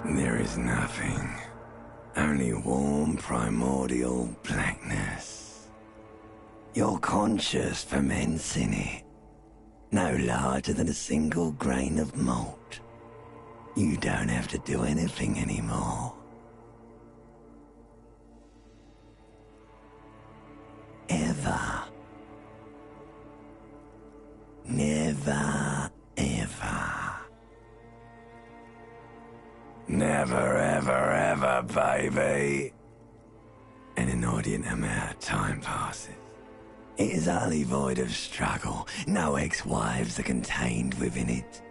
There is nothing. Only warm primordial blackness. Your conscious ferments in it. No larger than a single grain of malt. You don't have to do anything anymore. Ever. Never, ever. Never, ever, ever, baby. An inordinate amount of time passes. It is utterly void of struggle. No ex-wives are contained within it.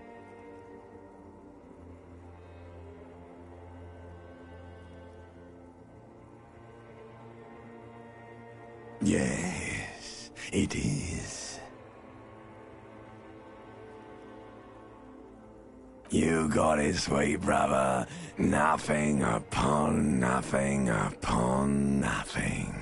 Yes, it is. You got it, sweet brother. Nothing upon nothing upon nothing.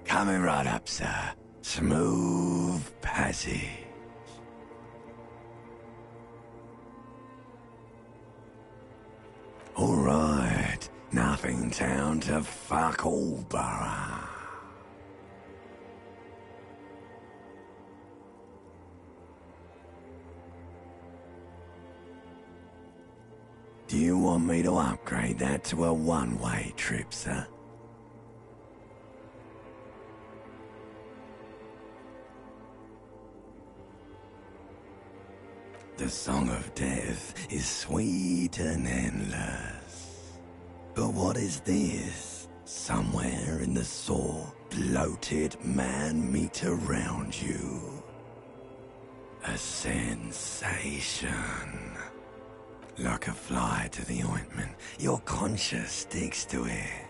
Coming right up, sir. Smooth passage. All right. Nothing town to fuck all borough. Do you want me to upgrade that to a one-way trip, sir? The song of death is sweet and endless. But what is this? Somewhere in the sore, bloated man-meat around you. A sensation. Like a fly to the ointment, your conscience sticks to it.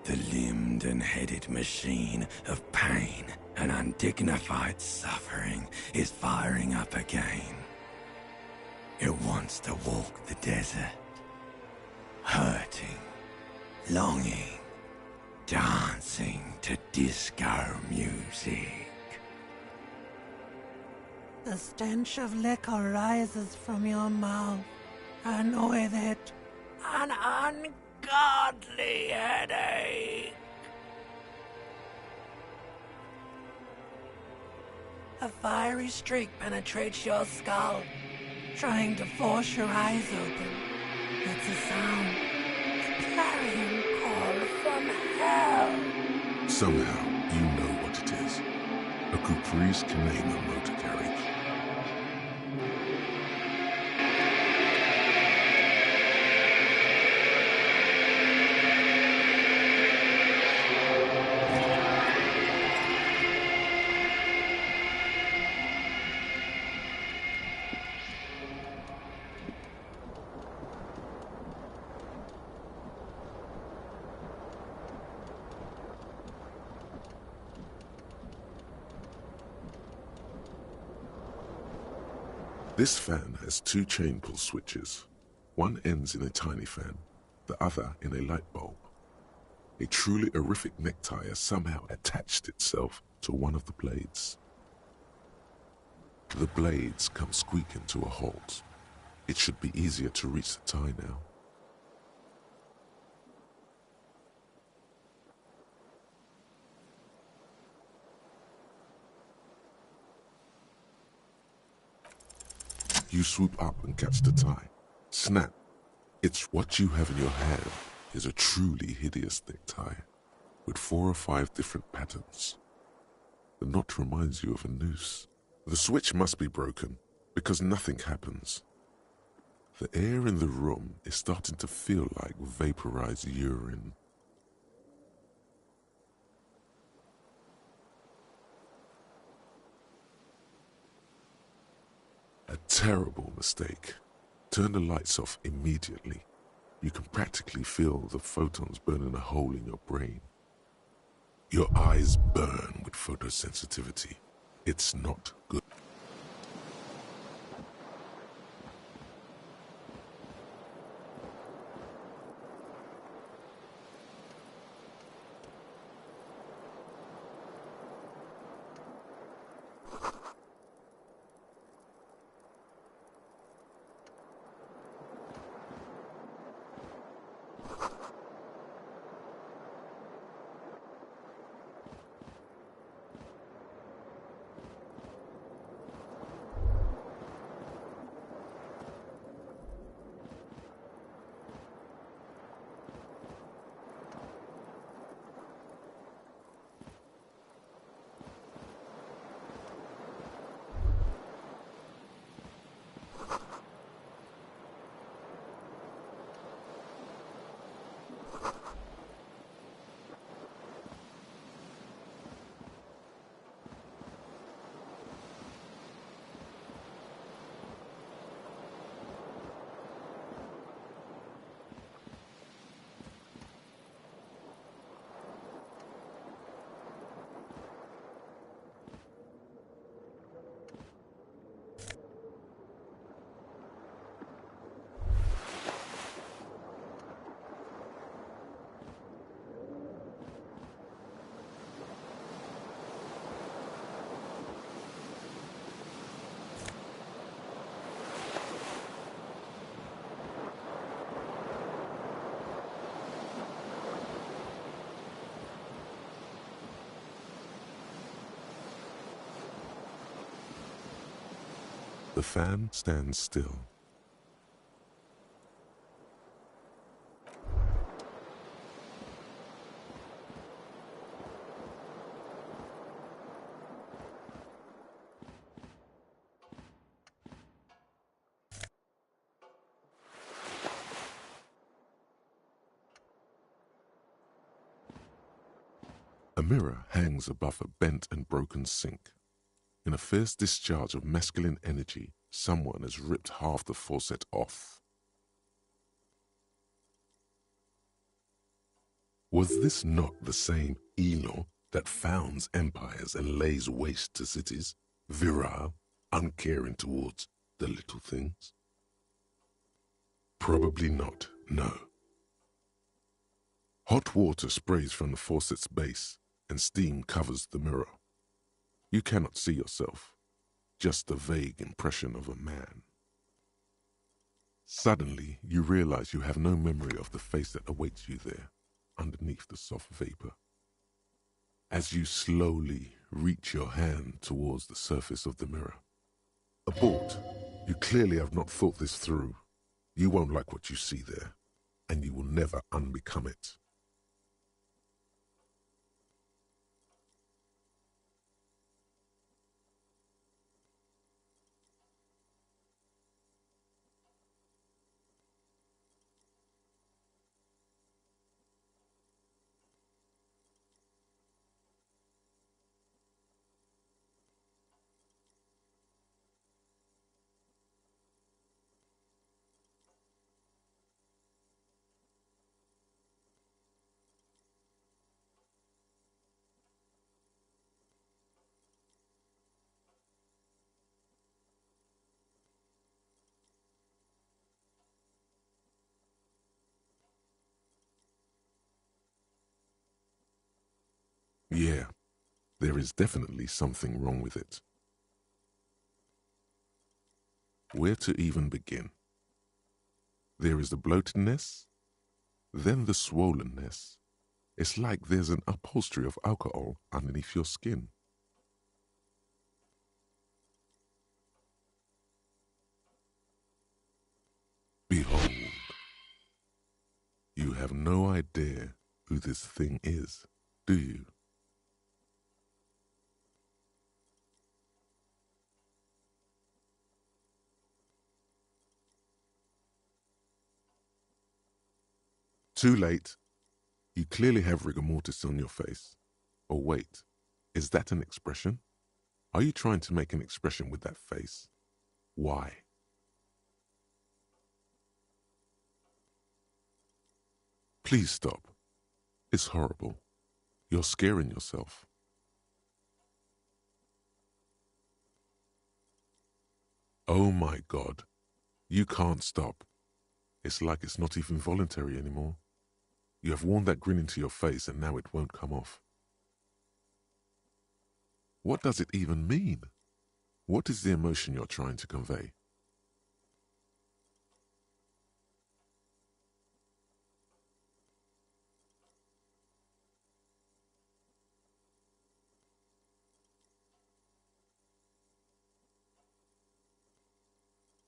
The limbed and headed machine of pain and undignified suffering is firing up again. It wants to walk the desert, hurting, longing, dancing to disco music. The stench of liquor rises from your mouth, and with it, an ungodly headache. A fiery streak penetrates your skull, trying to force your eyes open. It's a sound, a clarion call from hell. Somehow, you know what it is. A Caprice Canema motor carriage. This fan has two chain pull switches. One ends in a tiny fan, the other in a light bulb. A truly horrific necktie has somehow attached itself to one of the blades. The blades come squeaking to a halt. It should be easier to reach the tie now. You swoop up and catch the tie. Snap. It's what you have in your hand is a truly hideous necktie with 4 or 5 different patterns. The knot reminds you of a noose. The switch must be broken because nothing happens. The air in the room is starting to feel like vaporized urine. A terrible mistake. Turn the lights off immediately. You can practically feel the photons burning a hole in your brain. Your eyes burn with photosensitivity. It's not good. The fan stands still. A mirror hangs above a bent and broken sink. In a fierce discharge of masculine energy, someone has ripped half the faucet off. Was this not the same Elo that founds empires and lays waste to cities, virile, uncaring towards the little things? Probably not, no. Hot water sprays from the faucet's base, and steam covers the mirror. You cannot see yourself, just a vague impression of a man. Suddenly, you realize you have no memory of the face that awaits you there, underneath the soft vapor. As you slowly reach your hand towards the surface of the mirror. Abort. You clearly have not thought this through. You won't like what you see there, and you will never unbecome it. Yeah, there is definitely something wrong with it. Where to even begin? There is the bloatedness, then the swollenness. It's like there's an upholstery of alcohol underneath your skin. Behold, you have no idea who this thing is, do you? Too late. You clearly have rigor mortis on your face. Or wait, is that an expression? Are you trying to make an expression with that face? Why? Please stop. It's horrible. You're scaring yourself. Oh my God. You can't stop. It's like it's not even voluntary anymore. You have worn that grin into your face and now it won't come off. What does it even mean? What is the emotion you're trying to convey?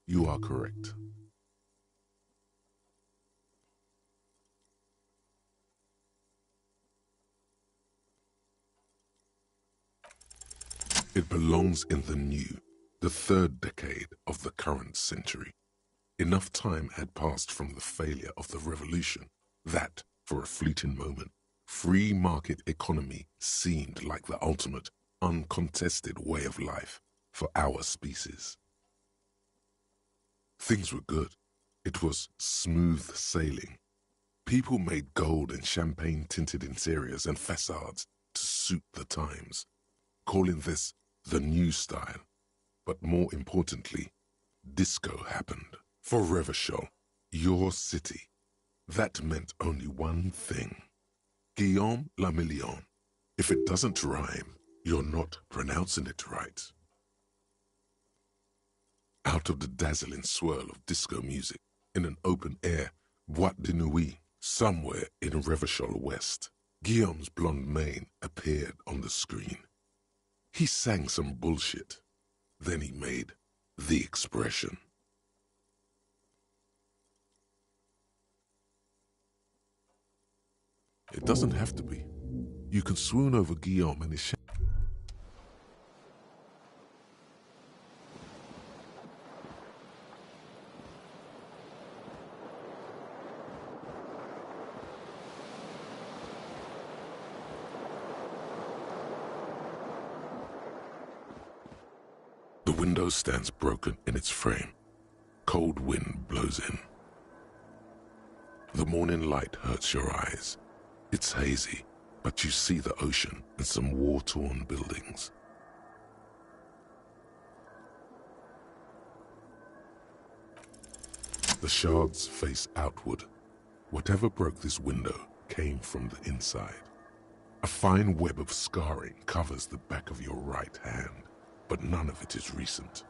You are correct. It belongs in the new, the third decade of the current century. Enough time had passed from the failure of the revolution that, for a fleeting moment, free market economy seemed like the ultimate, uncontested way of life for our species. Things were good. It was smooth sailing. People made gold and champagne-tinted interiors and facades to suit the times, calling this the new style. But more importantly, disco happened. For Revachol, your city, that meant only one thing. Guillaume la Million. If it doesn't rhyme, you're not pronouncing it right. Out of the dazzling swirl of disco music, in an open-air boîte de nuit, somewhere in Revachol West, Guillaume's blonde mane appeared on the screen. He sang some bullshit. Then he made the expression. It doesn't have to be. You can swoon over Guillaume and his shadow. The window stands broken in its frame. Cold wind blows in. The morning light hurts your eyes. It's hazy, but you see the ocean and some war-torn buildings. The shards face outward. Whatever broke this window came from the inside. A fine web of scarring covers the back of your right hand, but none of it is recent.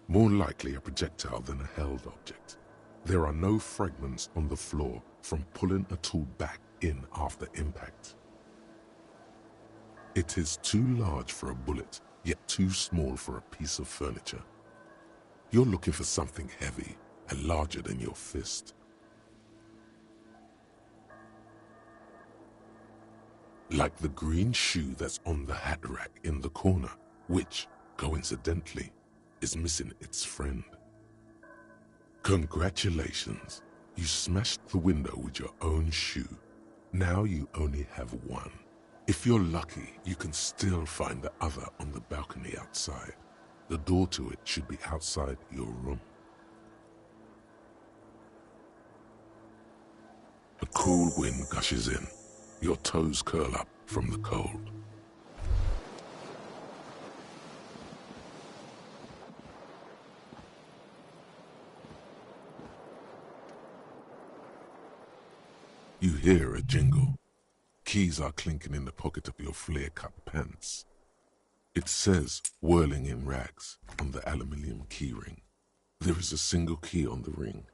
More likely a projectile than a held object. There are no fragments on the floor from pulling a tool back in after impact. It is too large for a bullet, yet too small for a piece of furniture. You're looking for something heavy and larger than your fist. Like the green shoe that's on the hat rack in the corner, which, coincidentally, is missing its friend. Congratulations, you smashed the window with your own shoe. Now you only have one. If you're lucky, you can still find the other on the balcony outside. The door to it should be outside your room. A cool wind gushes in. Your toes curl up from the cold. You hear a jingle. Keys are clinking in the pocket of your flare-cut pants. It says "whirling in rags" on the aluminium keyring. There is a single key on the ring.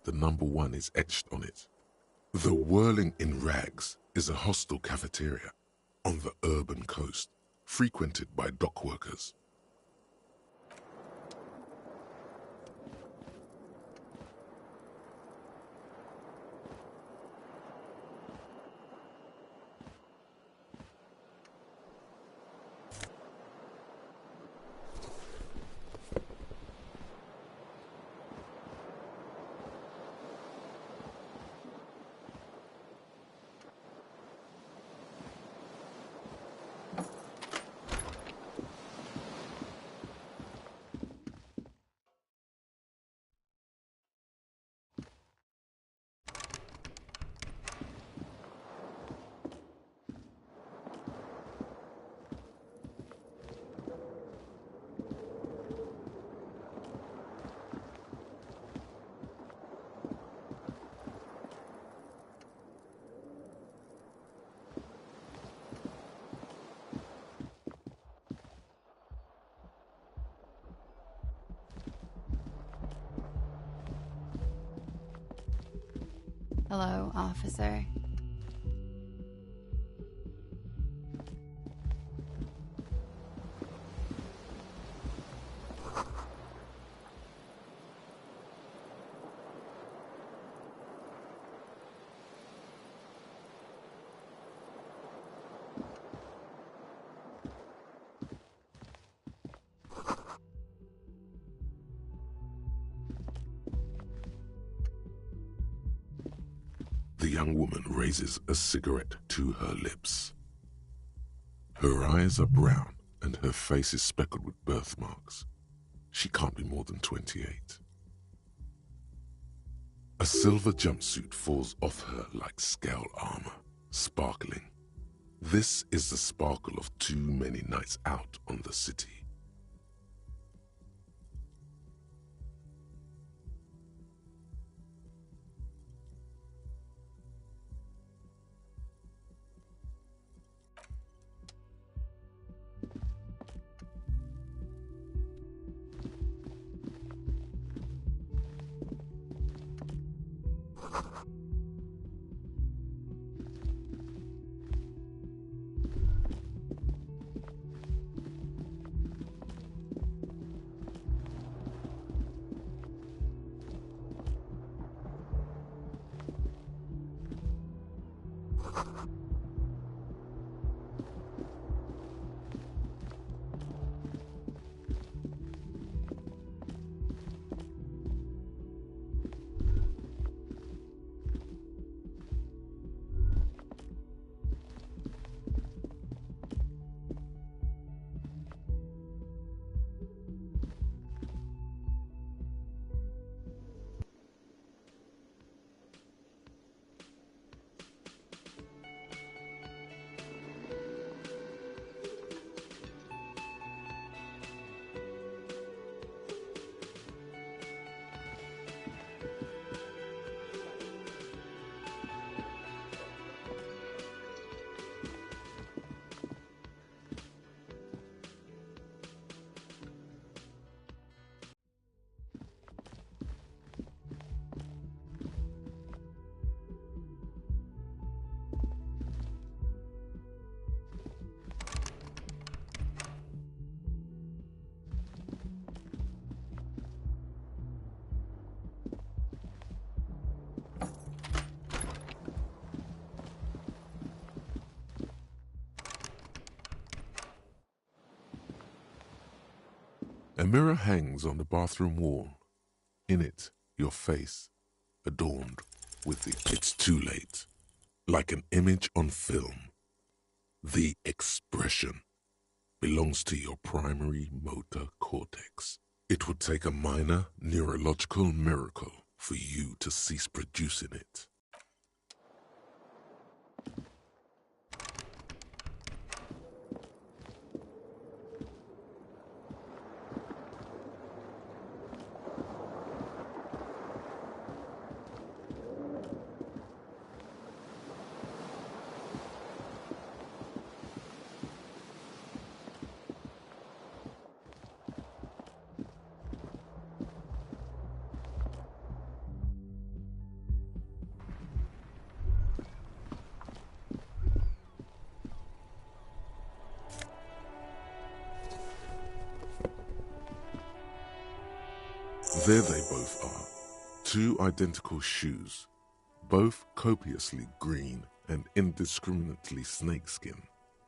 The number 1 is etched on it. The Whirling in Rags is a hostel cafeteria on the urban coast, frequented by dock workers. Hello, officer. The young woman raises a cigarette to her lips. Her eyes are brown and her face is speckled with birthmarks. She can't be more than 28. A silver jumpsuit falls off her like scale armor, sparkling. This is the sparkle of too many nights out on the city. A mirror hangs on the bathroom wall. In it, your face, adorned with the "it's too late," like an image on film. The expression belongs to your primary motor cortex. It would take a minor neurological miracle for you to cease producing it. There they both are, two identical shoes, both copiously green and indiscriminately snakeskin,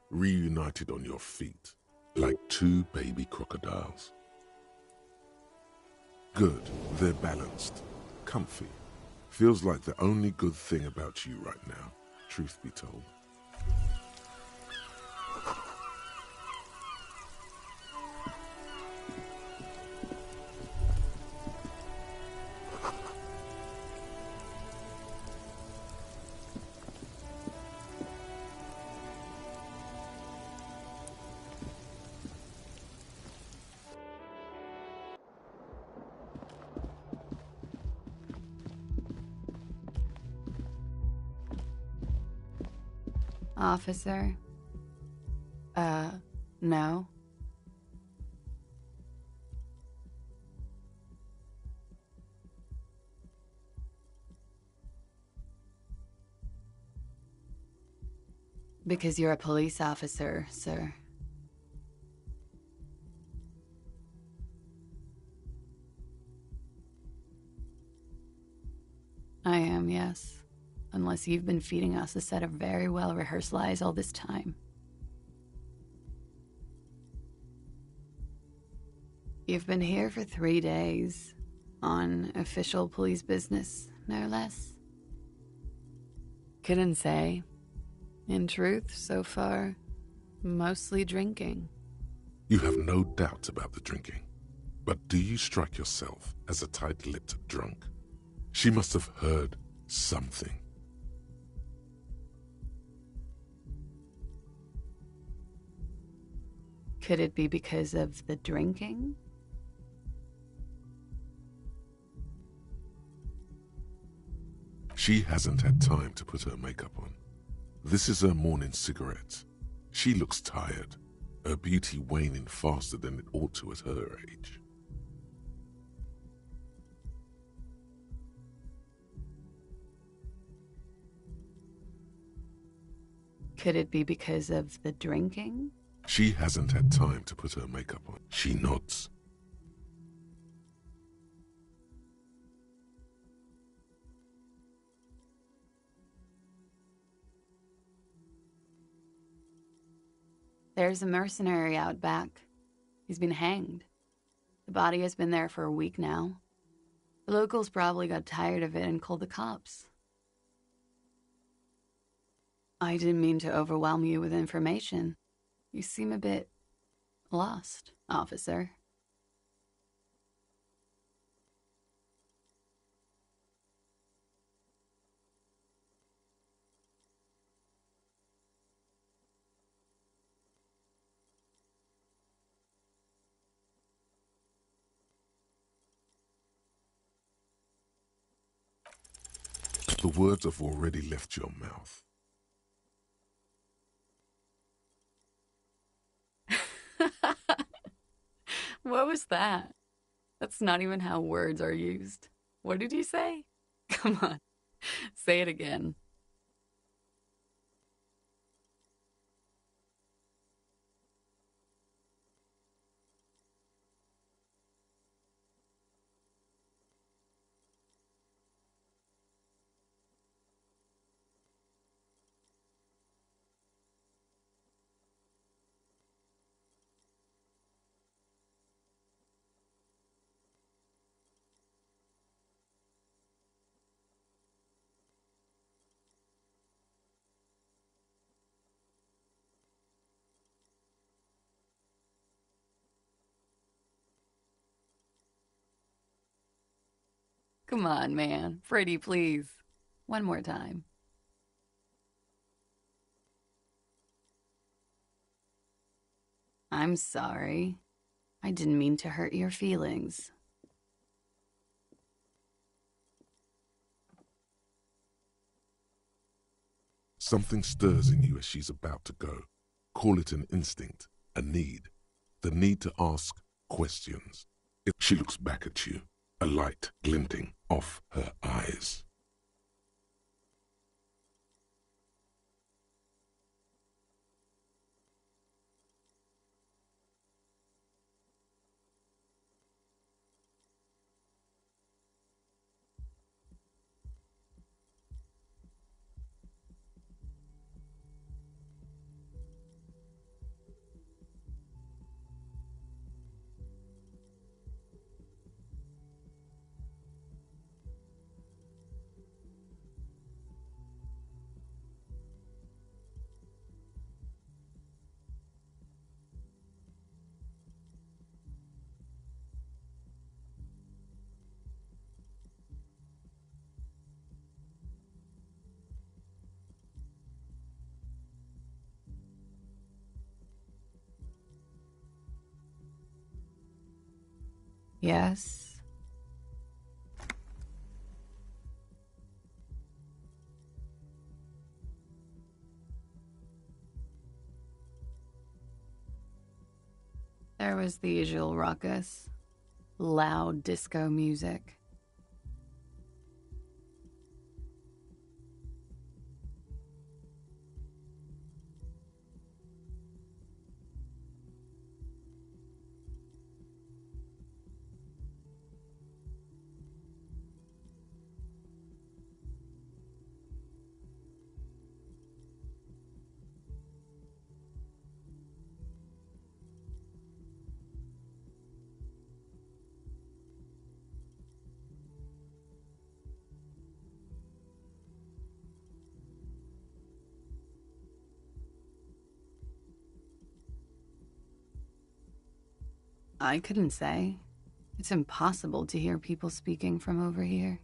reunited on your feet, like two baby crocodiles. Good, they're balanced, comfy. Feels like the only good thing about you right now, truth be told. Officer? No. Because you're a police officer, sir. I am, yes. Unless you've been feeding us a set of very well-rehearsed lies all this time. You've been here for 3 days, on official police business, no less. Couldn't say. In truth, so far, mostly drinking. You have no doubt about the drinking, but do you strike yourself as a tight-lipped drunk? She must have heard something. Could it be because of the drinking? She hasn't had time to put her makeup on. This is her morning cigarette. She looks tired, her beauty waning faster than it ought to at her age. Could it be because of the drinking? She hasn't had time to put her makeup on. She nods. There's a mercenary out back. He's been hanged. The body has been there for a week now. The locals probably got tired of it and called the cops. I didn't mean to overwhelm you with information. You seem a bit lost, officer. The words have already left your mouth. What was that? That's not even how words are used. What did you say? Come on, say it again. Come on, man. Pretty please. One more time. I'm sorry. I didn't mean to hurt your feelings. Something stirs in you as she's about to go. Call it an instinct, a need. The need to ask questions. She looks back at you, a light glinting off her eyes. Yes? There was the usual ruckus. Loud disco music. I couldn't say. It's impossible to hear people speaking from over here.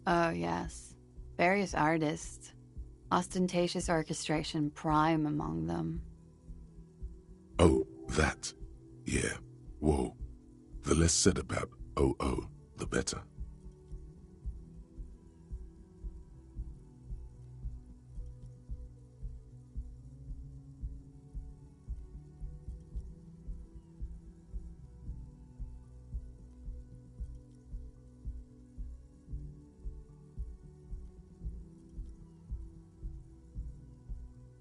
Oh, yes. Various artists. Ostentatious orchestration prime among them. Oh, that. Yeah. Whoa. The less said about OO, the better.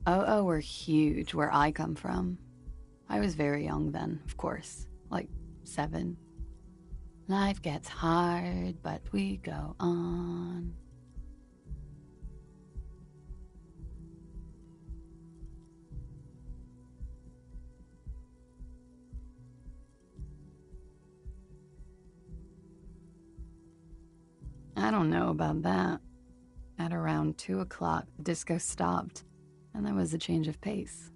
OO were huge where I come from. I was very young then, of course, like 7. Life gets hard, but we go on. I don't know about that. At around 2 o'clock, the disco stopped, and there was a change of pace.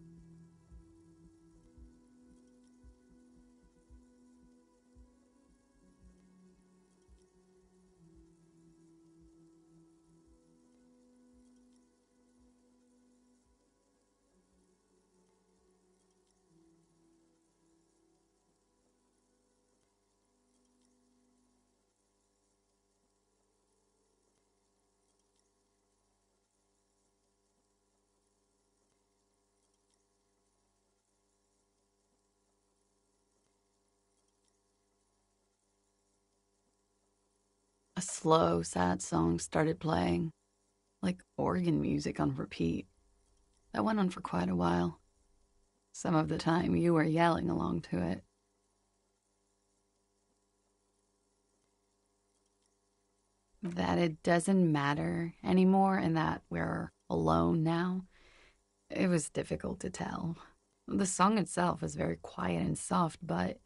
slow, sad song started playing, like organ music on repeat. That went on for quite a while. Some of the time you were yelling along to it. That it doesn't matter anymore and that we're alone now, it was difficult to tell. The song itself was very quiet and soft, but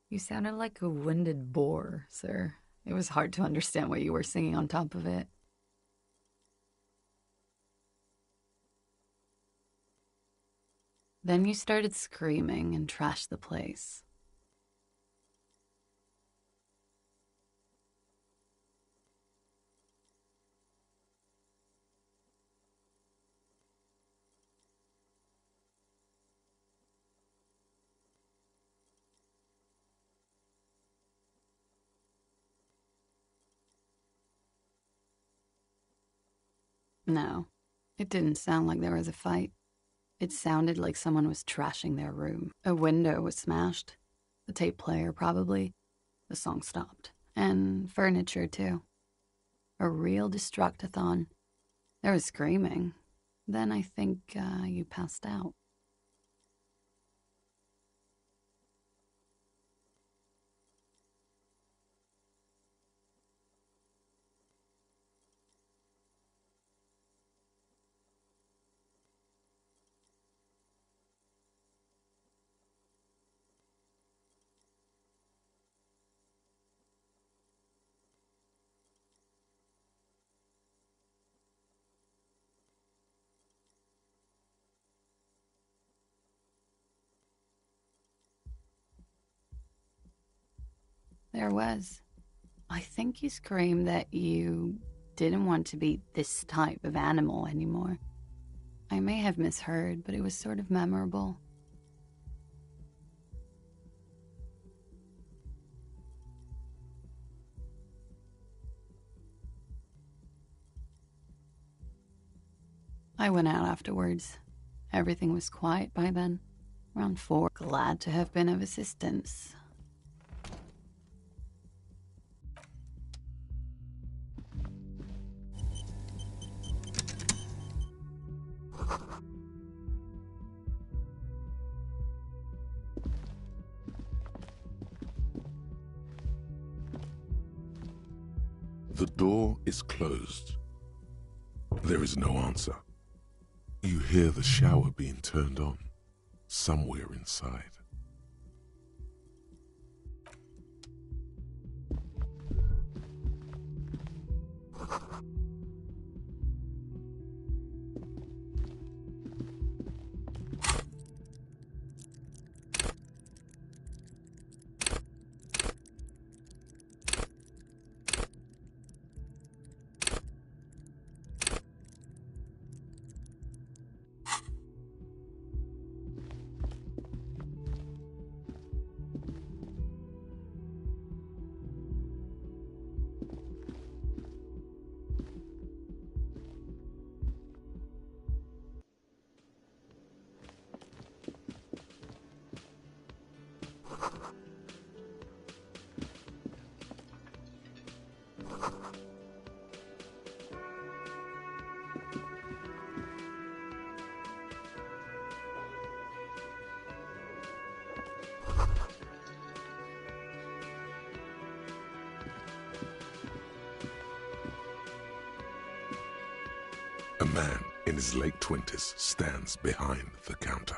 you sounded like a winded boar, sir. It was hard to understand what you were singing on top of it. Then you started screaming and trashed the place. No, it didn't sound like there was a fight. It sounded like someone was trashing their room. A window was smashed. The tape player, probably. The song stopped. And furniture, too. A real destructathon. There was screaming. Then I think you passed out. There was. I think you screamed that you didn't want to be this type of animal anymore. I may have misheard, but it was sort of memorable. I went out afterwards. Everything was quiet by then. Around 4. Glad to have been of assistance. The door is closed. There is no answer. You hear the shower being turned on, somewhere inside. A man in his late 20s stands behind the counter,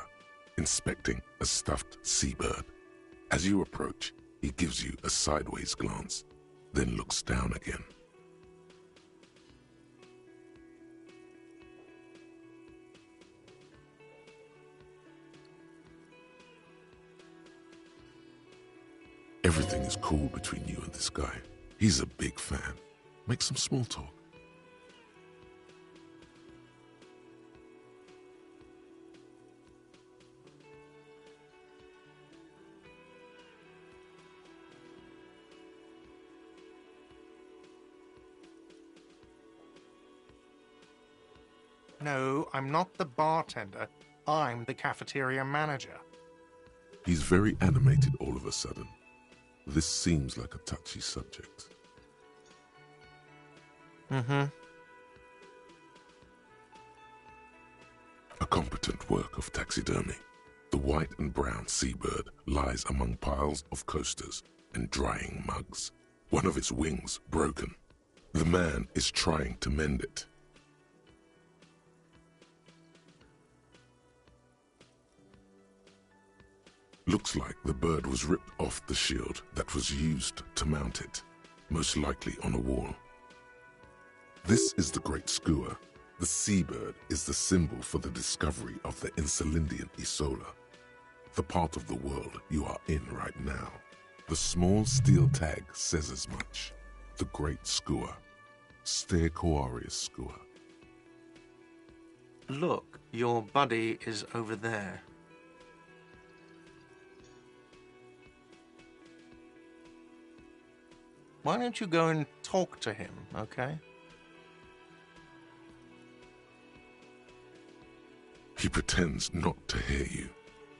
inspecting a stuffed seabird. As you approach, he gives you a sideways glance, then looks down again. Everything is cool between you and this guy. He's a big fan. Make some small talk. No, I'm not the bartender. I'm the cafeteria manager. He's very animated all of a sudden. This seems like a touchy subject. Mm-hmm. A competent work of taxidermy. The white and brown seabird lies among piles of coasters and drying mugs. One of its wings broken. The man is trying to mend it. Looks like the bird was ripped off the shield that was used to mount it, most likely on a wall. This is the great skua. The seabird is the symbol for the discovery of the Insulindian Isola, the part of the world you are in right now. The small steel tag says as much. The great skua. Stegosaurus skua. Look, your buddy is over there. Why don't you go and talk to him, okay? He pretends not to hear you,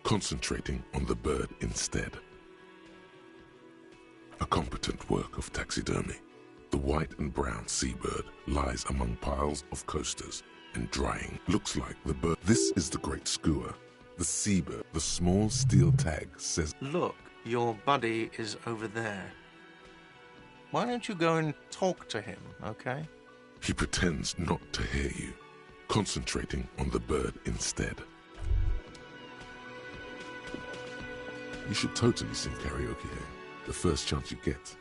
concentrating on the bird instead. A competent work of taxidermy. The white and brown seabird lies among piles of coasters and drying. Looks like the bird. This is the great skua. The seabird. The small steel tag says, Look, your buddy is over there. Why don't you go and talk to him, okay? He pretends not to hear you, concentrating on the bird instead. You should totally sing karaoke here, the first chance you get.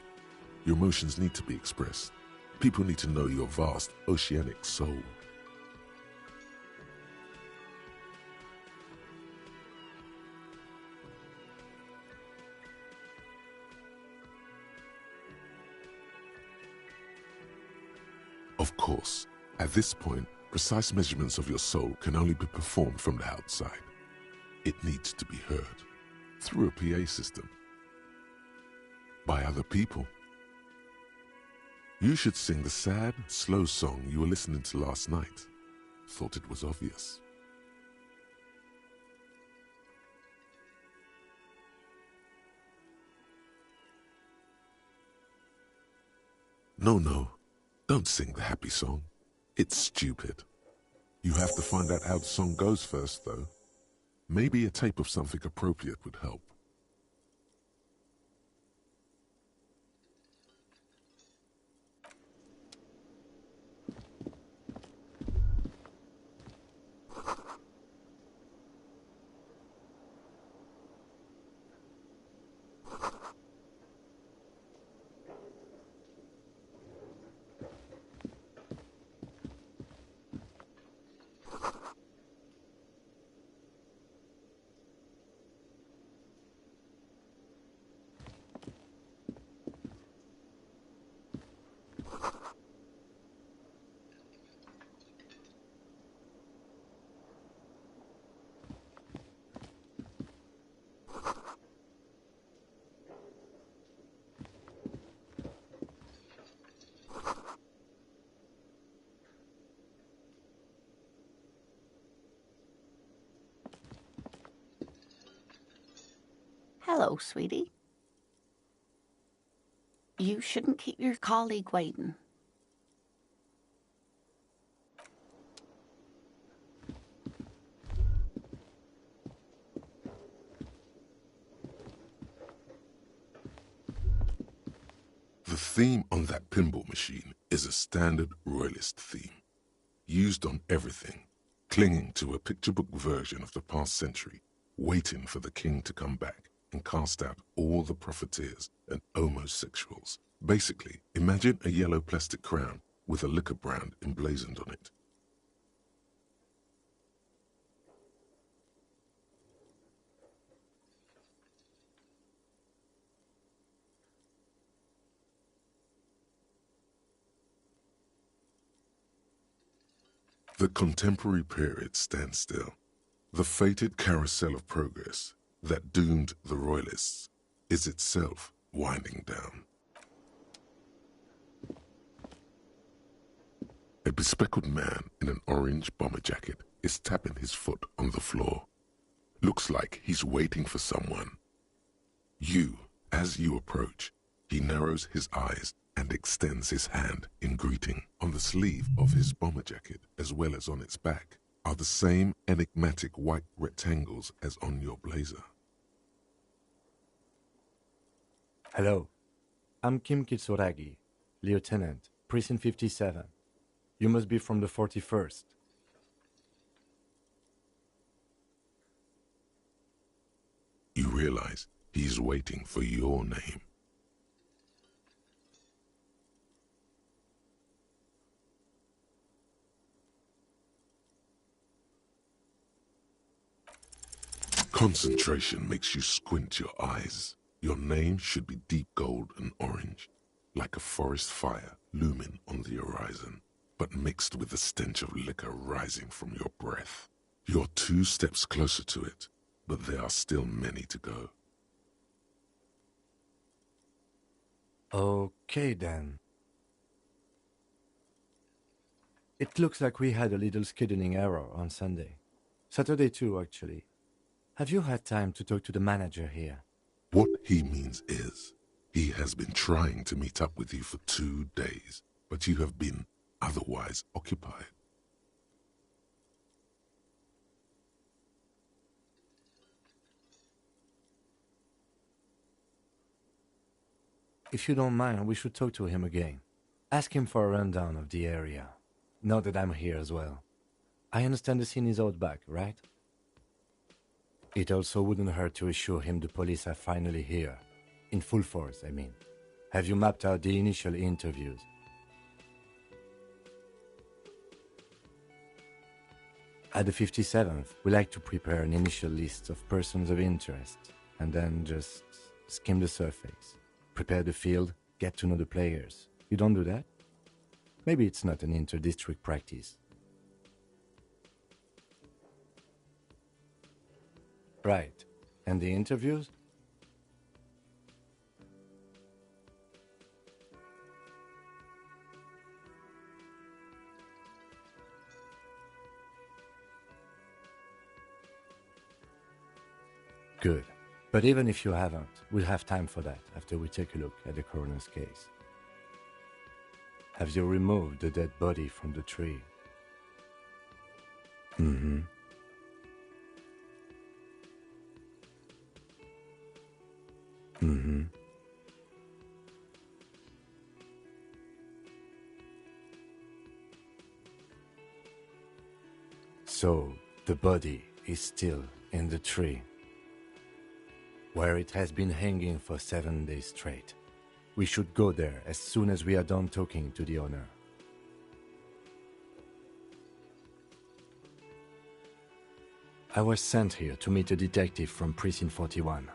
Your emotions need to be expressed. People need to know your vast oceanic soul. Of course, at this point, precise measurements of your soul can only be performed from the outside. It needs to be heard through a PA system by other people. You should sing the sad, slow song you were listening to last night. Thought it was obvious. No, don't sing the happy song. It's stupid. You have to find out how the song goes first, though. Maybe a tape of something appropriate would help. Hello, sweetie. You shouldn't keep your colleague waiting. The theme on that pinball machine is a standard royalist theme, used on everything, clinging to a picture book version of the past century, waiting for the king to come back and cast out all the profiteers and homosexuals. Basically, imagine a yellow plastic crown with a liquor brand emblazoned on it. The contemporary period stands still. The fated carousel of progress that doomed the royalists is itself winding down. A bespectacled man in an orange bomber jacket is tapping his foot on the floor. Looks like he's waiting for someone. As you approach, he narrows his eyes and extends his hand in greeting. On the sleeve of his bomber jacket, as well as on its back, are the same enigmatic white rectangles as on your blazer. Hello, I'm Kim Kitsuragi, Lieutenant, Precinct 57. You must be from the 41st. You realize he's waiting for your name. Concentration makes you squint your eyes. Your name should be deep gold and orange, like a forest fire looming on the horizon, but mixed with the stench of liquor rising from your breath. You're 2 steps closer to it, but there are still many to go. Okay then. It looks like we had a little scheduling error on Sunday. Saturday too, actually. Have you had time to talk to the manager here? What he means is, he has been trying to meet up with you for 2 days, but you have been otherwise occupied. If you don't mind, we should talk to him again. Ask him for a rundown of the area. Now that I'm here as well. I understand the scene is out back, right? It also wouldn't hurt to assure him the police are finally here. In full force, I mean. Have you mapped out the initial interviews? At the 57th, we like to prepare an initial list of persons of interest, and then just skim the surface. Prepare the field, get to know the players. You don't do that? Maybe it's not an inter-district practice. Right. And the interviews? Good. But even if you haven't, we'll have time for that after we take a look at the coroner's case. Have you removed the dead body from the tree? Mm-hmm. Mm-hmm. So, the body is still in the tree, where it has been hanging for 7 days straight. We should go there as soon as we are done talking to the owner. I was sent here to meet a detective from Precinct 41.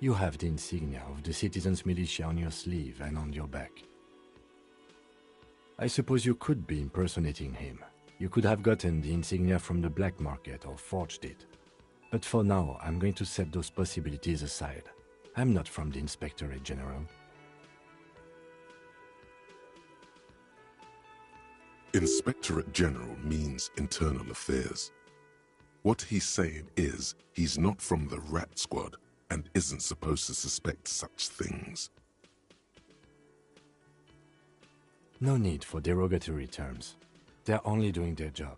You have the insignia of the Citizens Militia on your sleeve and on your back. I suppose you could be impersonating him. You could have gotten the insignia from the black market or forged it. But for now, I'm going to set those possibilities aside. I'm not from the Inspectorate General. Inspectorate General means internal affairs. What he's saying is, he's not from the Rat Squad and isn't supposed to suspect such things. No need for derogatory terms. They're only doing their job.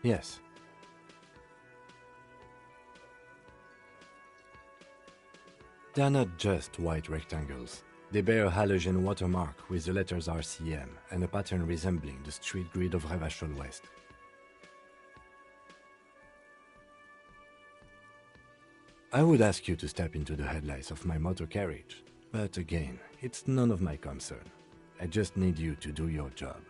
Yes. They're not just white rectangles. They bear a halogen watermark with the letters RCM and a pattern resembling the street grid of Revachol West. I would ask you to step into the headlights of my motor carriage, but again, it's none of my concern. I just need you to do your job.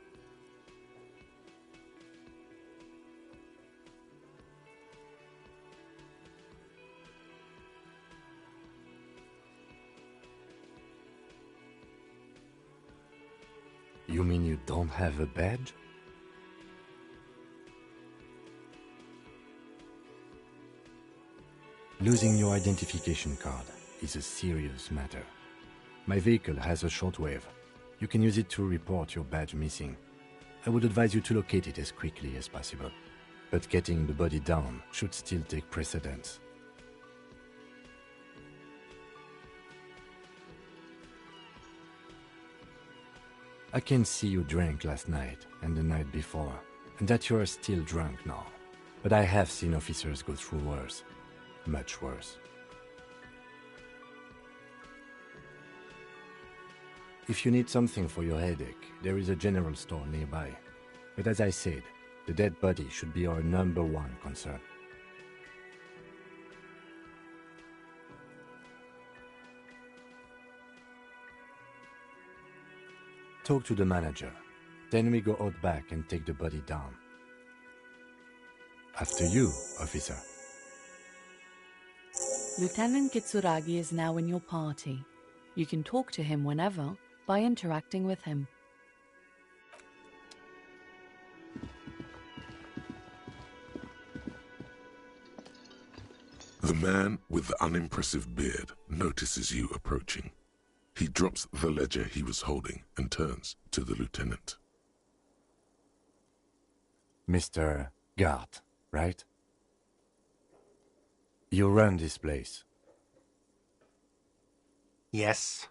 You mean you don't have a badge? Losing your identification card is a serious matter. My vehicle has a shortwave. You can use it to report your badge missing. I would advise you to locate it as quickly as possible. But getting the body down should still take precedence. I can see you drank last night and the night before, and that you are still drunk now. But I have seen officers go through worse. Much worse. If you need something for your headache, there is a general store nearby. But as I said, the dead body should be our #1 concern. Talk to the manager. Then we go out back and take the body down. After you, officer. Lieutenant Kitsuragi is now in your party. You can talk to him whenever by interacting with him. The man with the unimpressive beard notices you approaching. He drops the ledger he was holding and turns to the lieutenant. Mr. Gart, right? You run this place. Yes.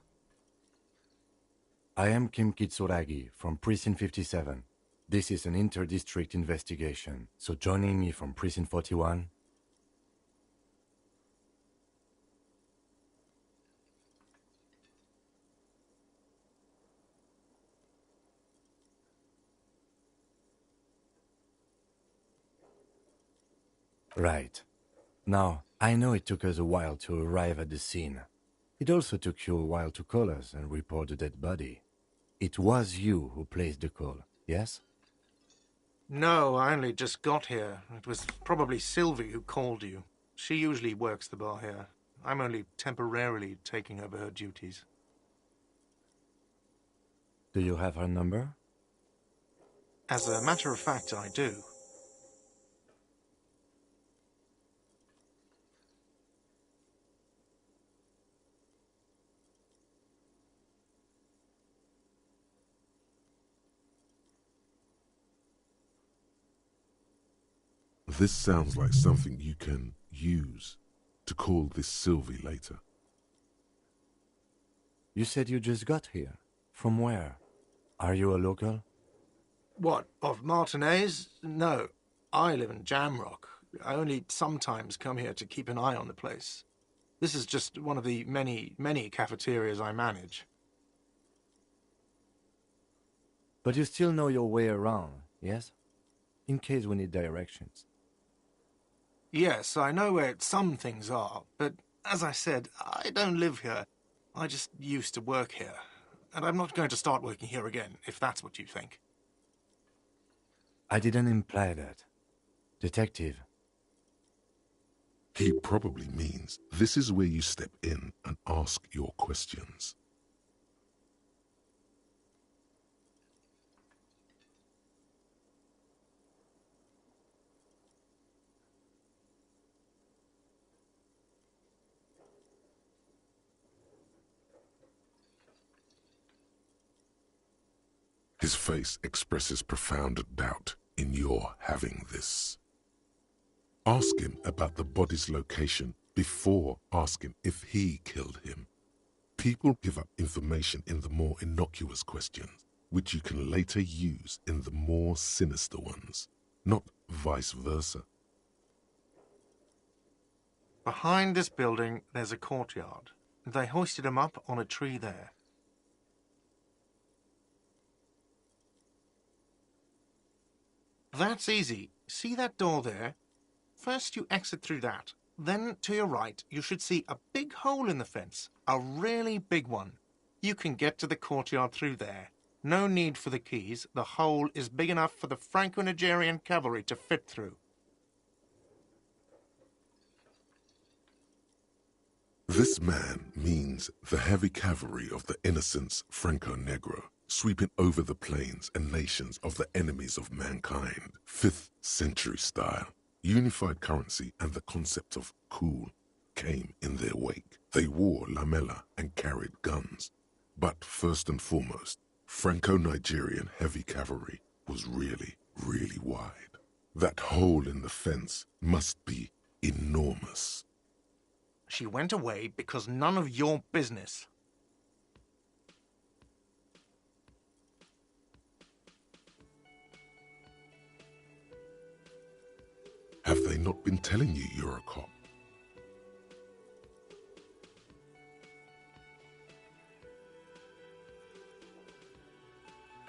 I am Kim Kitsuragi from Precinct 57. This is an inter-district investigation, so joining me from Precinct 41... Right. Now, I know it took us a while to arrive at the scene. It also took you a while to call us and report the dead body. It was you who placed the call, yes? No, I only just got here. It was probably Sylvie who called you. She usually works the bar here. I'm only temporarily taking over her duties. Do you have her number? As a matter of fact, I do. This sounds like something you can use to call this Sylvie later. You said you just got here. From where? Are you a local? What, of Martinez? No, I live in Jamrock. I only sometimes come here to keep an eye on the place. This is just one of the many cafeterias I manage. But you still know your way around, yes? In case we need directions. Yes, I know where some things are, but as I said, I don't live here. I just used to work here, and I'm not going to start working here again, if that's what you think. I didn't imply that. Detective. He probably means this is where you step in and ask your questions. His face expresses profound doubt in your having this. Ask him about the body's location before asking if he killed him. People give up information in the more innocuous questions, which you can later use in the more sinister ones, not vice versa. Behind this building, there's a courtyard. They hoisted him up on a tree there. That's easy. See that door there? First you exit through that. Then, to your right, you should see a big hole in the fence. A really big one. You can get to the courtyard through there. No need for the keys. The hole is big enough for the Franco-Nigerian cavalry to fit through. This man means the heavy cavalry of the innocents Franco-Negro, sweeping over the plains and nations of the enemies of mankind. 5th century style, unified currency and the concept of cool came in their wake. They wore lamella and carried guns. But first and foremost, Franco-Nigerian heavy cavalry was really, really wide. That hole in the fence must be enormous. She went away because none of your business. not been telling you you're a cop?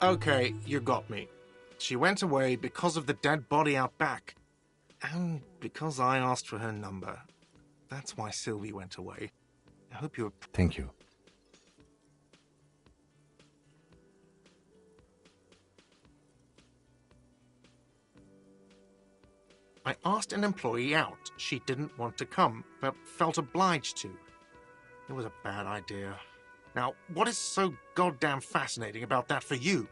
Okay, you got me. She went away because of the dead body out back. And because I asked for her number. That's why Sylvie went away. I hope you're... Thank you. I asked an employee out. She didn't want to come, but felt obliged to. It was a bad idea. Now, what is so goddamn fascinating about that for you?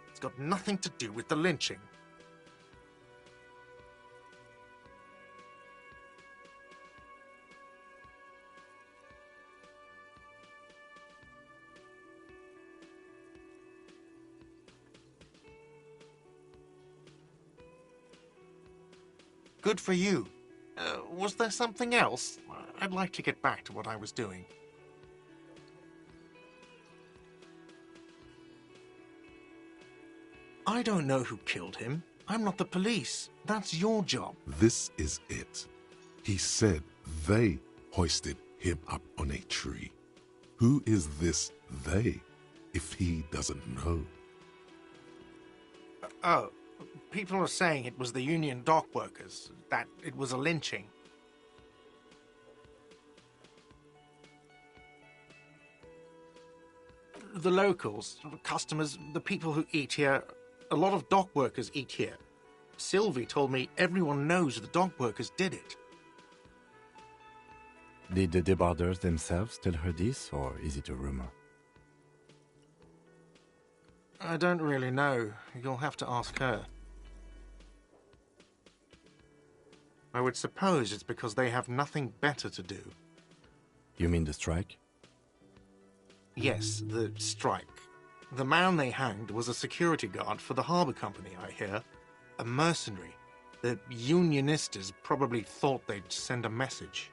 It's got nothing to do with the lynching. Good for you. Was there something else? I'd like to get back to what I was doing. I don't know who killed him. I'm not the police. That's your job. This is it. He said they hoisted him up on a tree. Who is this they, if he doesn't know? Oh, people are saying it was the union dock workers, that it was a lynching. The locals, the customers, the people who eat here, a lot of dock workers eat here. Sylvie told me everyone knows the dock workers did it. Did the debarders themselves tell her this, or is it a rumor? I don't really know. You'll have to ask her. I would suppose it's because they have nothing better to do. You mean the strike? Yes, the strike. The man they hanged was a security guard for the harbour company, I hear. A mercenary. The unionistas probably thought they'd send a message.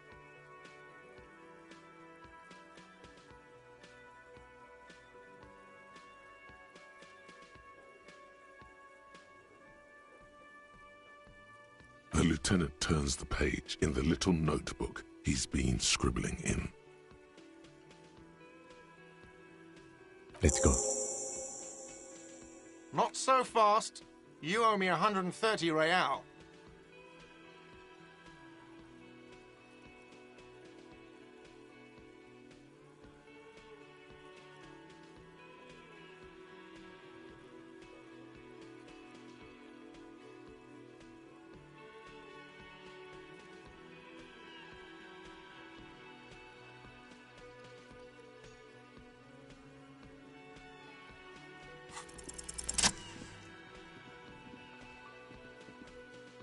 The lieutenant turns the page in the little notebook he's been scribbling in. Let's go. Not so fast. You owe me 130 real.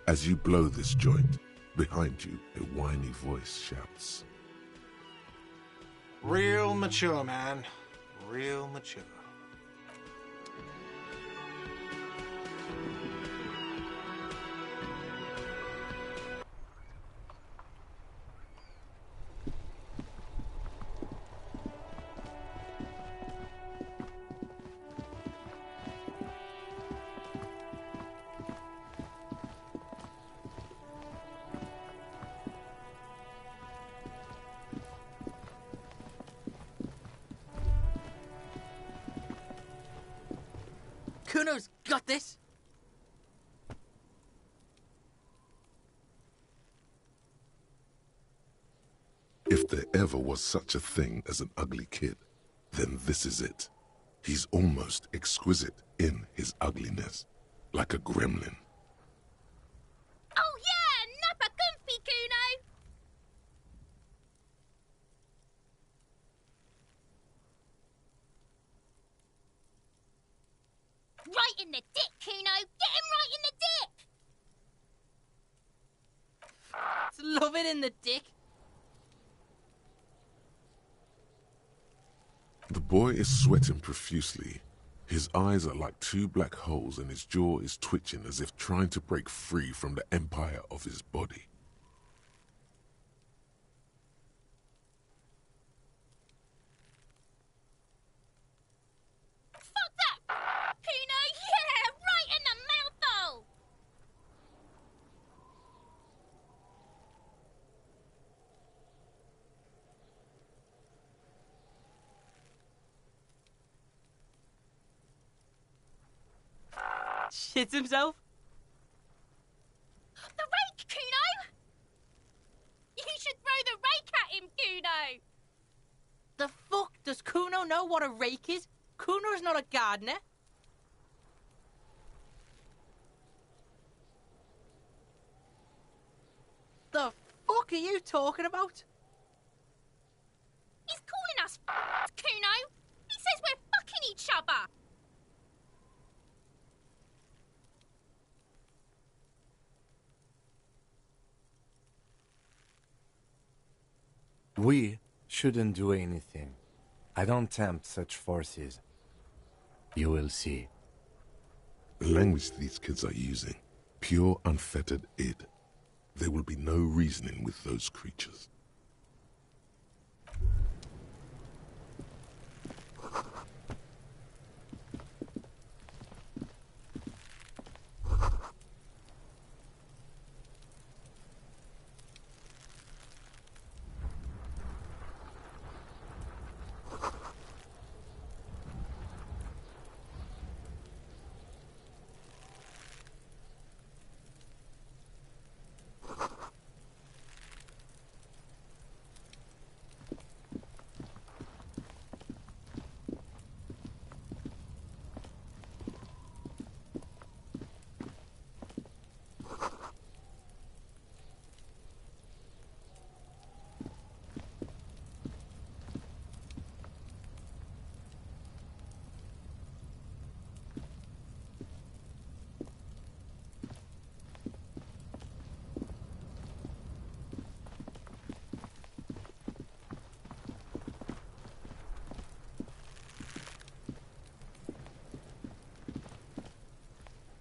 As you blow this joint, behind you a whiny voice shouts. Real mature, man. Real mature. Kuno's got this. If there ever was such a thing as an ugly kid, then this is it. He's almost exquisite in his ugliness, like a gremlin. Oh yeah, nappa comfy, Kuno! Right in the dick, Kuno! Get him right in the dick! Love it in the dick. The boy is sweating profusely. His eyes are like two black holes and his jaw is twitching as if trying to break free from the empire of his body. Fuck that! Kuno, yeah! Right in the mouthful! Shit himself? The rake, Kuno! You should throw the rake at him, Kuno! The fuck? Does Kuno know what a rake is? Kuno's not a gardener. The fuck are you talking about? He's calling us Kuno! He says we're fucking each other! We shouldn't do anything. I don't tempt such forces. You will see. The language these kids are using, pure unfettered id. There will be no reasoning with those creatures.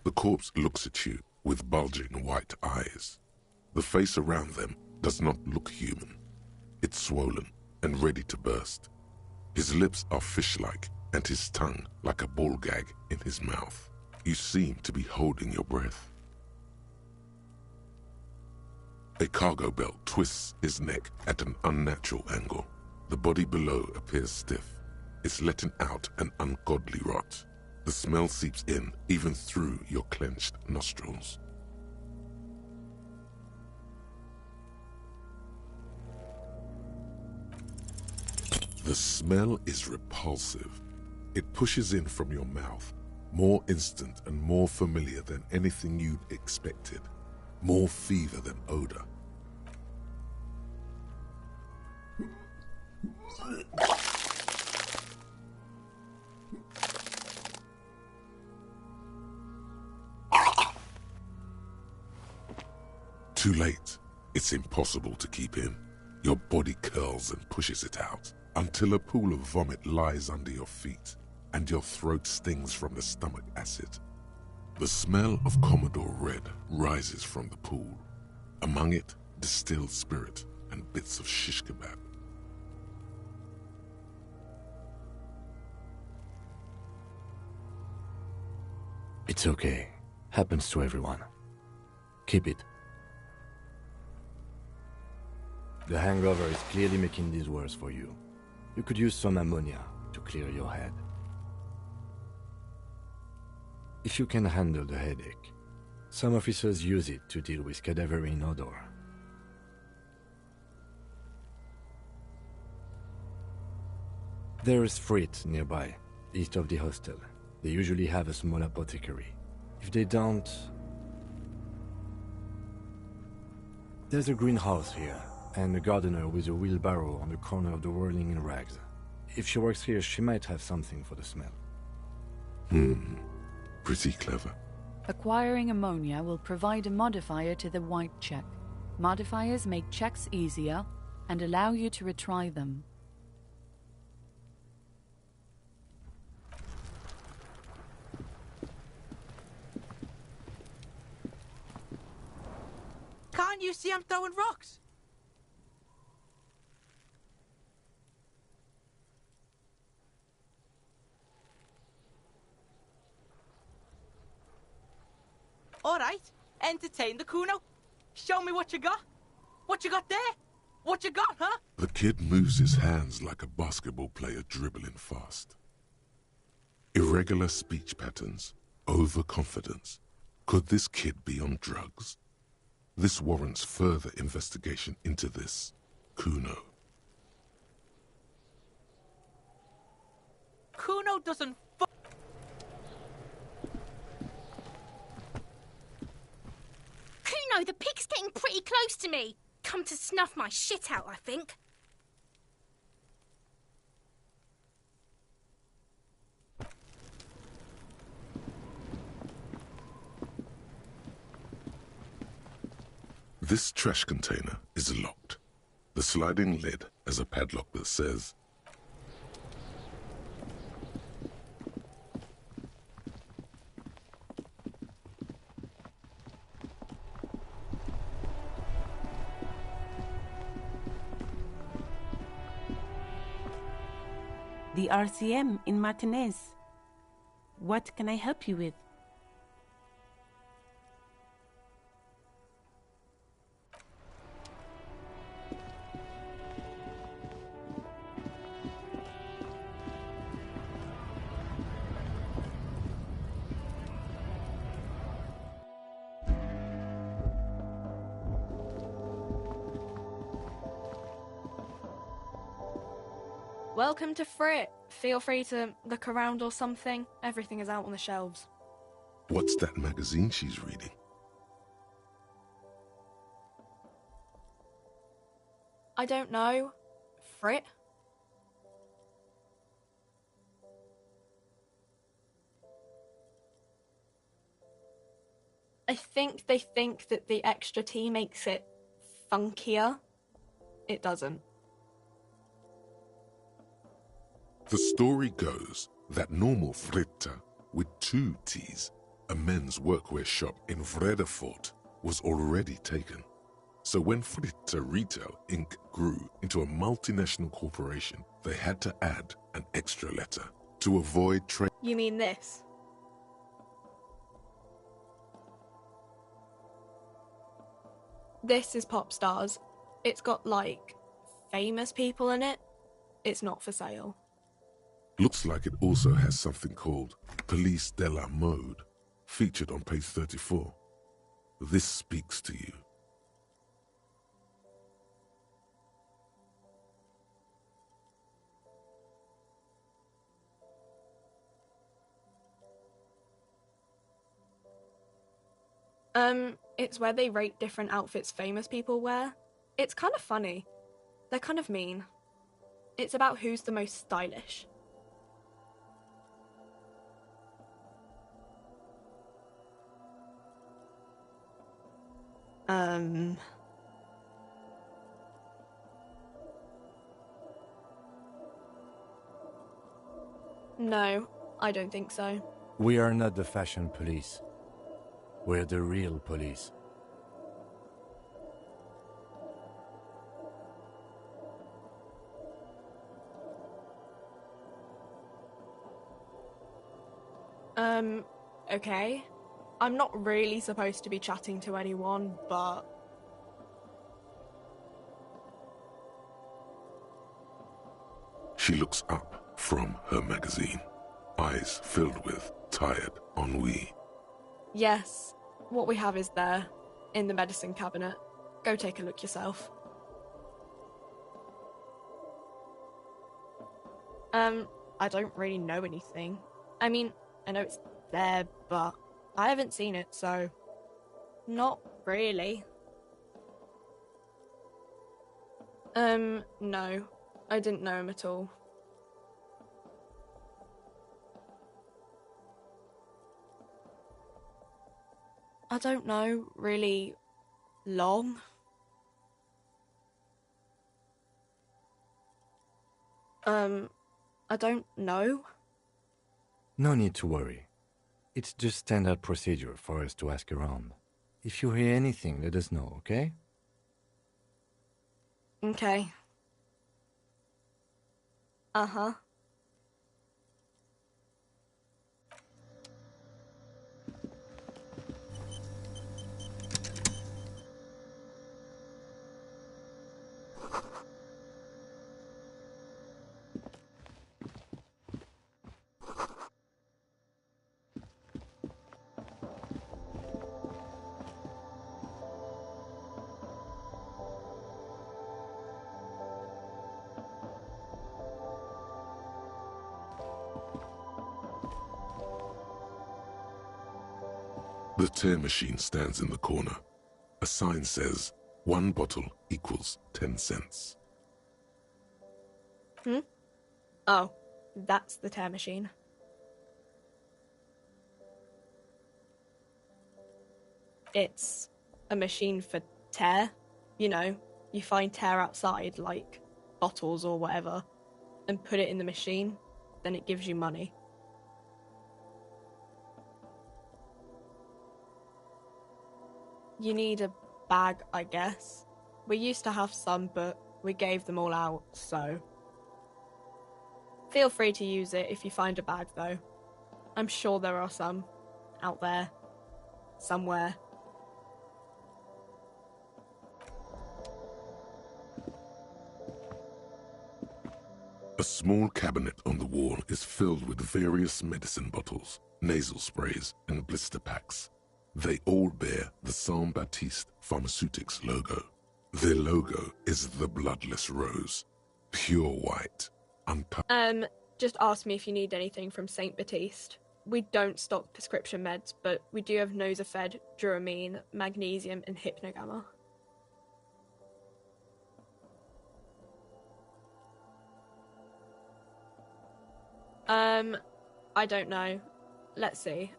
The corpse looks at you with bulging white eyes. The face around them does not look human. It's swollen and ready to burst. His lips are fish-like and his tongue like a ball gag in his mouth. You seem to be holding your breath. A cargo belt twists his neck at an unnatural angle. The body below appears stiff. It's letting out an ungodly rot. The smell seeps in even through your clenched nostrils. The smell is repulsive. It pushes in from your mouth, more instant and more familiar than anything you'd expected, more fever than odor. Too late. It's impossible to keep in. Your body curls and pushes it out until a pool of vomit lies under your feet and your throat stings from the stomach acid. The smell of Commodore Red rises from the pool. Among it, distilled spirit and bits of shish kebab. It's okay. Happens to everyone. Keep it. The hangover is clearly making this worse for you. You could use some ammonia to clear your head. If you can handle the headache, some officers use it to deal with cadaverine odor. There is Frit nearby, east of the hostel. They usually have a small apothecary. If they don't... There's a greenhouse here, and a gardener with a wheelbarrow on the corner of the whirling in rags. If she works here, she might have something for the smell. Pretty clever. Acquiring ammonia will provide a modifier to the white check. Modifiers make checks easier and allow you to retry them. Can't you see I'm throwing rocks? All right, entertain the Kuno. Show me what you got. What you got there? What you got, huh? The kid moves his hands like a basketball player dribbling fast. Irregular speech patterns, overconfidence. Could this kid be on drugs? This warrants further investigation into this Kuno. Kuno doesn't Kuno, the pig's getting pretty close to me. Come to snuff my shit out, I think. This trash container is locked. The sliding lid has a padlock that says, The RCM in Martinez. What can I help you with? Welcome to Frit. Feel free to look around or something. Everything is out on the shelves. what's that magazine she's reading? I don't know. Frit? I think they think that the extra tea makes it funkier. It doesn't. The story goes that normal Fritta, with 2 T's, a men's workwear shop in Vredefort, was already taken. So when Fritta Retail Inc. grew into a multinational corporation, they had to add an extra letter to avoid trade. You mean this? This is Pop Stars. It's got, like, famous people in it. It's not for sale. Looks like it also has something called Police de la Mode, featured on page 34. This speaks to you. It's where they rate different outfits famous people wear. It's kind of funny. They're kind of mean. It's about who's the most stylish. No, I don't think so. We are not the fashion police. We're the real police. Okay. I'm not really supposed to be chatting to anyone, but... She looks up from her magazine, eyes filled with tired ennui. Yes, what we have is there, in the medicine cabinet. Go take a look yourself. I don't really know anything. I mean, I know it's there, but I haven't seen it, so... Not really. No. I didn't know him at all. I don't know, really long. I don't know. No need to worry. It's just standard procedure for us to ask around. If you hear anything, let us know, okay? Okay. Uh-huh. The tear machine stands in the corner. A sign says, 1 bottle equals 10 cents. Oh, that's the tear machine. It's a machine for tear. You know, you find tear outside, like bottles or whatever, and put it in the machine, then it gives you money. You need a bag, I guess. We used to have some, but we gave them all out, so... Feel free to use it if you find a bag, though. I'm sure there are some out there, somewhere. A small cabinet on the wall is filled with various medicine bottles, nasal sprays, and blister packs. They all bear the Saint Baptiste Pharmaceutics logo. Their logo is the bloodless rose, pure white, untouched. Just ask me if you need anything from Saint Baptiste. We don't stock prescription meds, but we do have Nosafed, Duramine, Magnesium, and Hypnogamma. I don't know. Let's see.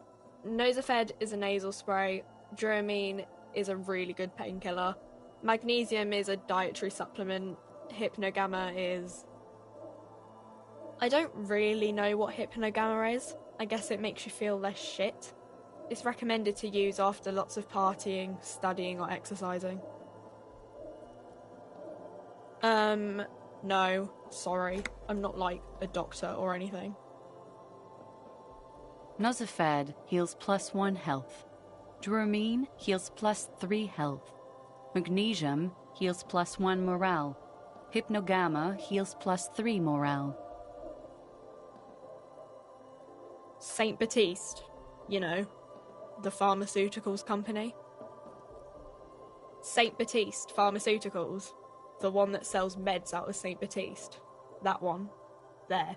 Nosafed is a nasal spray. Duramine is a really good painkiller. Magnesium is a dietary supplement. Hypnogamma is... I don't really know what Hypnogamma is. I guess it makes you feel less shit. It's recommended to use after lots of partying, studying, or exercising. No, sorry. I'm not like a doctor or anything. Nosafed heals +1 health. Duramine heals +3 health. Magnesium heals +1 morale. Hypnogamma heals +3 morale. Saint Baptiste, you know, the pharmaceuticals company. Saint Baptiste Pharmaceuticals, the one that sells meds out of Saint Baptiste. That one. There.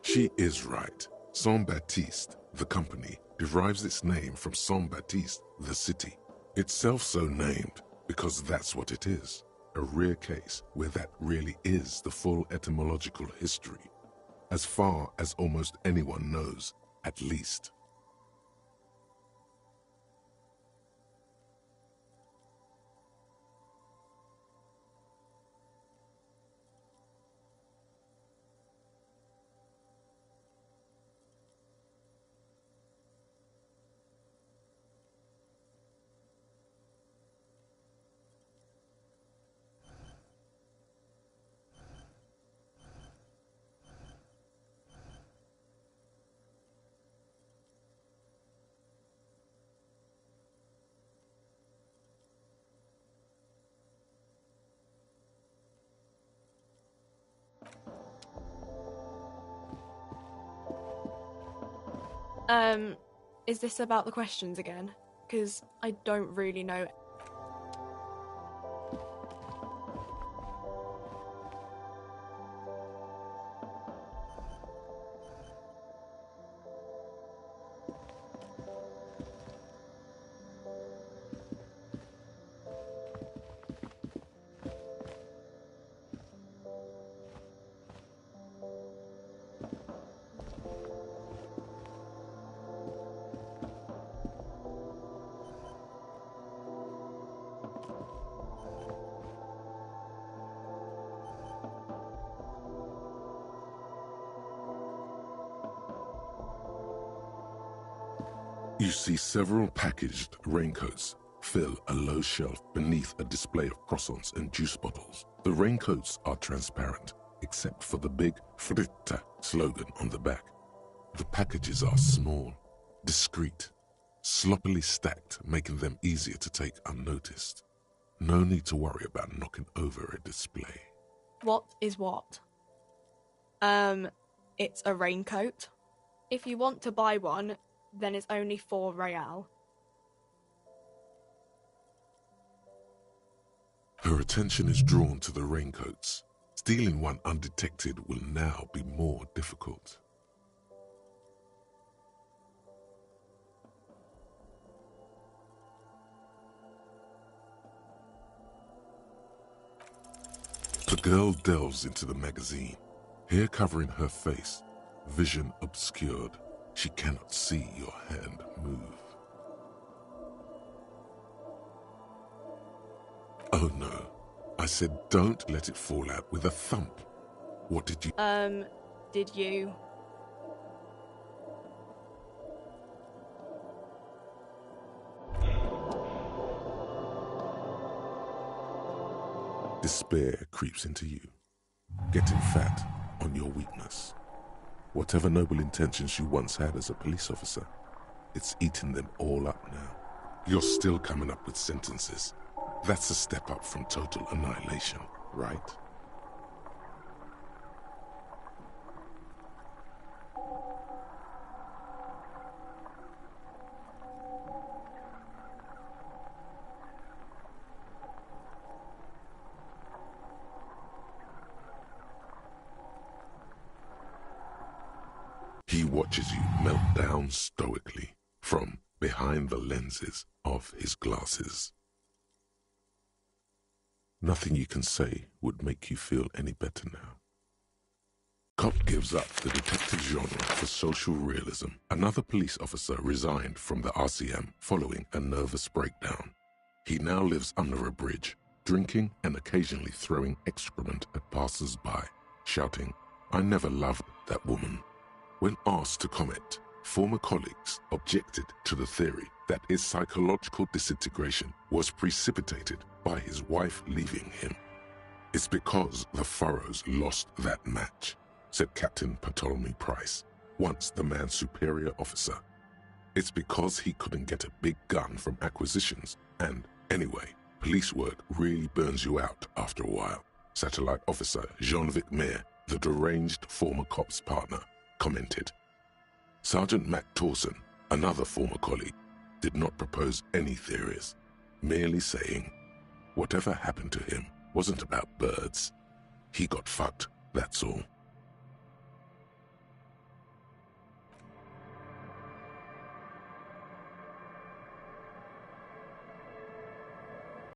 She is right. Saint Baptiste, the company, derives its name from Saint Baptiste, the city. Itself so named because that's what it is. A rare case where that really is the full etymological history. As far as almost anyone knows, at least. Is this about the questions again? Because I don't really know. You see several packaged raincoats fill a low shelf beneath a display of croissants and juice bottles. The raincoats are transparent, except for the big Fritta slogan on the back. The packages are small, discreet, sloppily stacked, making them easier to take unnoticed. No need to worry about knocking over a display. What is what? It's a raincoat. If you want to buy one, then it's only 4 real. Her attention is drawn to the raincoats. Stealing one undetected will now be more difficult. girl delves into the magazine, hair covering her face, vision obscured. She cannot see your hand move. Oh no, I said don't let it fall out with a thump. What did you... Did you? Despair creeps into you, getting fat on your weakness. Whatever noble intentions you once had as a police officer, it's eaten them all up now. You're still coming up with sentences. That's a step up from total annihilation, right? He watches you melt down stoically from behind the lenses of his glasses. Nothing you can say would make you feel any better now. Cop gives up the detective genre for social realism. Another police officer resigned from the RCM following a nervous breakdown. He now lives under a bridge, drinking and occasionally throwing excrement at passers-by, shouting, "I never loved that woman." When asked to comment, former colleagues objected to the theory that his psychological disintegration was precipitated by his wife leaving him. "It's because the Furrows lost that match," said Captain Ptolemy Price, once the man's superior officer. "It's because he couldn't get a big gun from acquisitions, and anyway, police work really burns you out after a while," Satellite Officer Jean-Vic Mayer, the deranged former cop's partner, commented. Sergeant Mac Torson, another former colleague, did not propose any theories, merely saying, "Whatever happened to him wasn't about birds. He got fucked, that's all."